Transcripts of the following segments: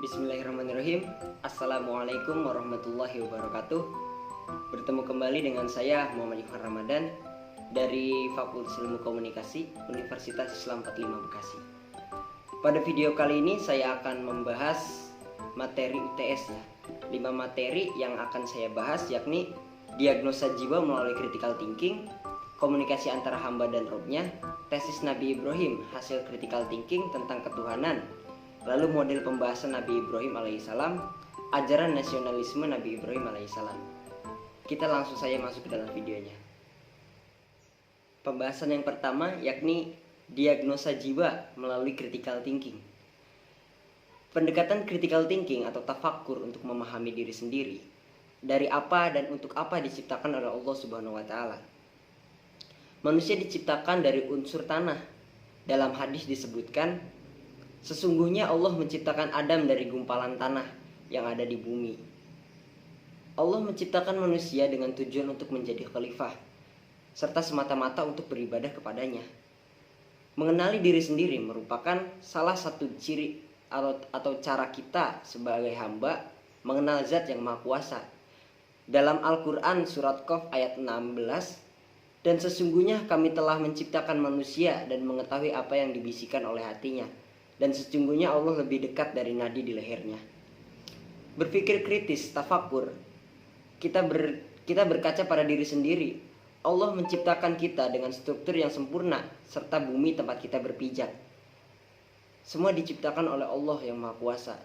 Bismillahirrahmanirrahim. Assalamualaikum warahmatullahi wabarakatuh. Bertemu kembali dengan saya Muhammad Ivan Ramadan dari Fakultas Ilmu Komunikasi Universitas Islam 45 Bekasi. Pada video kali ini saya akan membahas materi UTS ya. 5 materi yang akan saya bahas yakni diagnosa jiwa melalui critical thinking, komunikasi antara hamba dan Robnya, tesis Nabi Ibrahim hasil critical thinking tentang ketuhanan, lalu model pembahasan Nabi Ibrahim alaihissalam, ajaran nasionalisme Nabi Ibrahim alaihissalam. Kita langsung saja masuk ke dalam videonya. Pembahasan yang pertama yakni diagnosa jiwa melalui critical thinking. Pendekatan critical thinking atau tafakkur untuk memahami diri sendiri, dari apa dan untuk apa diciptakan oleh Allah Subhanahu wa taala. Manusia diciptakan dari unsur tanah. Dalam hadis disebutkan, sesungguhnya Allah menciptakan Adam dari gumpalan tanah yang ada di bumi. Allah menciptakan manusia dengan tujuan untuk menjadi khalifah, serta semata-mata untuk beribadah kepadanya. Mengenali diri sendiri merupakan salah satu ciri atau cara kita sebagai hamba mengenal Zat yang Maha Kuasa. Dalam Al-Quran surat Qaf ayat 16, dan sesungguhnya kami telah menciptakan manusia dan mengetahui apa yang dibisikkan oleh hatinya. Dan sesungguhnya Allah lebih dekat dari nadi di lehernya. Berpikir kritis, tafakur, kita berkaca pada diri sendiri. Allah menciptakan kita dengan struktur yang sempurna serta bumi tempat kita berpijak. Semua diciptakan oleh Allah yang Maha Kuasa.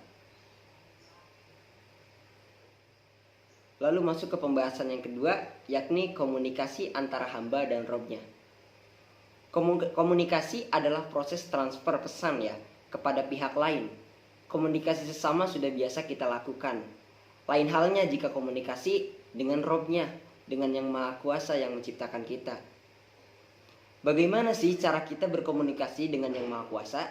Lalu masuk ke pembahasan yang kedua, yakni komunikasi antara hamba dan Robnya. Komunikasi adalah proses transfer pesan ya kepada pihak lain. Komunikasi sesama sudah biasa kita lakukan. Lain halnya jika komunikasi dengan Robnya, dengan yang Maha Kuasa yang menciptakan kita. Bagaimana sih cara kita berkomunikasi dengan yang Maha Kuasa?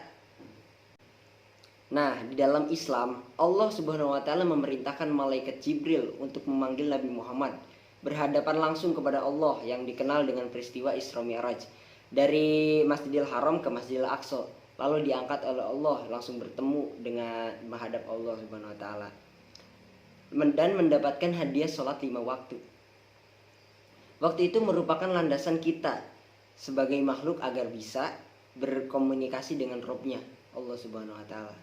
Nah, di dalam Islam, Allah Subhanahu wa taala memerintahkan malaikat Jibril untuk memanggil Nabi Muhammad berhadapan langsung kepada Allah yang dikenal dengan peristiwa Isra Mi'raj dari Masjidil Haram ke Masjidil Aqsa. Lalu diangkat oleh Allah langsung bertemu dengan menghadap Allah Subhanahu wa taala dan mendapatkan hadiah sholat 5 waktu. Waktu itu merupakan landasan kita sebagai makhluk agar bisa berkomunikasi dengan Robnya, Allah Subhanahu wa taala.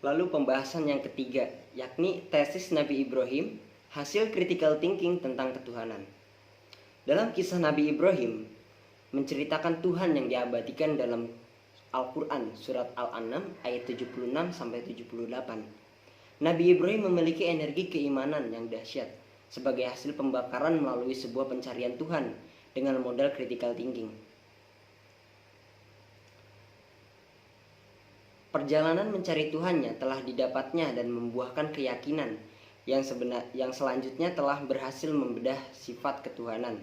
Lalu pembahasan yang ketiga, yakni tesis Nabi Ibrahim hasil critical thinking tentang ketuhanan. Dalam kisah Nabi Ibrahim menceritakan Tuhan yang diabadikan dalam Al-Quran surat Al-An'am ayat 76-78. Nabi Ibrahim memiliki energi keimanan yang dahsyat sebagai hasil pembakaran melalui sebuah pencarian Tuhan dengan modal critical thinking. Perjalanan mencari Tuhannya telah didapatnya dan membuahkan keyakinan yang selanjutnya telah berhasil membedah sifat ketuhanan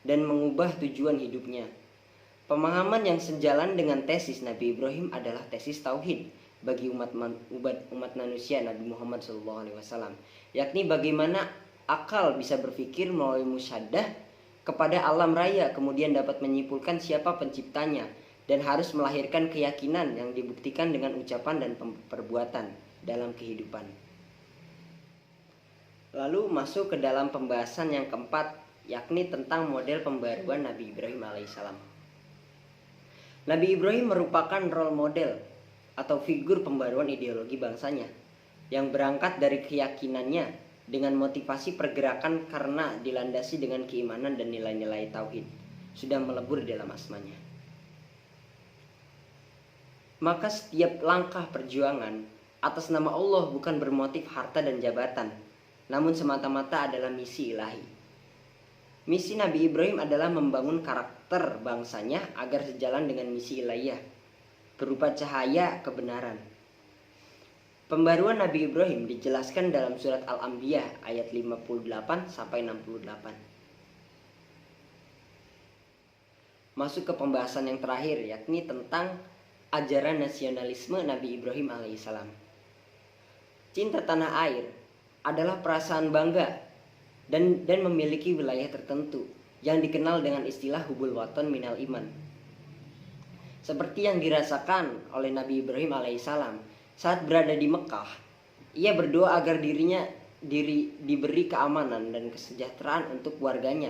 dan mengubah tujuan hidupnya. Pemahaman yang sejalan dengan tesis Nabi Ibrahim adalah tesis tauhid bagi umat manusia Nabi Muhammad SAW, yakni bagaimana akal bisa berpikir melalui musyahdah kepada alam raya kemudian dapat menyimpulkan siapa penciptanya dan harus melahirkan keyakinan yang dibuktikan dengan ucapan dan perbuatan dalam kehidupan. Lalu masuk ke dalam pembahasan yang keempat, yakni tentang model pembaruan Nabi Ibrahim alaihissalam. Nabi Ibrahim merupakan role model atau figur pembaruan ideologi bangsanya yang berangkat dari keyakinannya dengan motivasi pergerakan karena dilandasi dengan keimanan dan nilai-nilai tauhid sudah melebur dalam asmanya. Maka setiap langkah perjuangan atas nama Allah bukan bermotif harta dan jabatan, namun semata-mata adalah misi ilahi. Misi Nabi Ibrahim adalah membangun karakter bangsanya agar sejalan dengan misi ilahiyah, berupa cahaya kebenaran. Pembaruan Nabi Ibrahim dijelaskan dalam surat Al-Anbiya ayat 58-68. Masuk ke pembahasan yang terakhir, yakni tentang ajaran nasionalisme Nabi Ibrahim alaihissalam. Cinta tanah air adalah perasaan bangga dan memiliki wilayah tertentu yang dikenal dengan istilah hubul waton minal iman. Seperti yang dirasakan oleh Nabi Ibrahim alaihissalam Saat berada di Mekah, ia berdoa agar diberi keamanan dan kesejahteraan untuk warganya.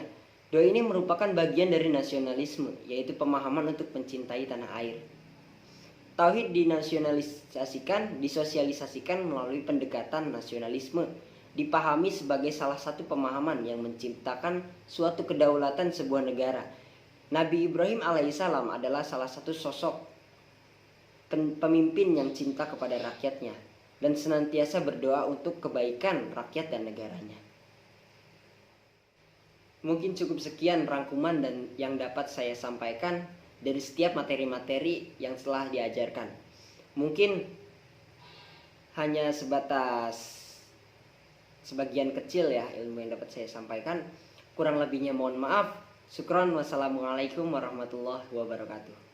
Doa ini merupakan bagian dari nasionalisme, yaitu pemahaman untuk mencintai tanah air. Tauhid disosialisasikan melalui pendekatan nasionalisme, dipahami sebagai salah satu pemahaman yang menciptakan suatu kedaulatan sebuah negara. Nabi Ibrahim alaihissalam adalah salah satu sosok pemimpin yang cinta kepada rakyatnya dan senantiasa berdoa untuk kebaikan rakyat dan negaranya. Mungkin cukup sekian rangkuman dan yang dapat saya sampaikan dari setiap materi-materi yang telah diajarkan. Mungkin hanya sebagian kecil ya ilmu yang dapat saya sampaikan. Kurang lebihnya mohon maaf. Syukron. Wassalamualaikum warahmatullahi wabarakatuh.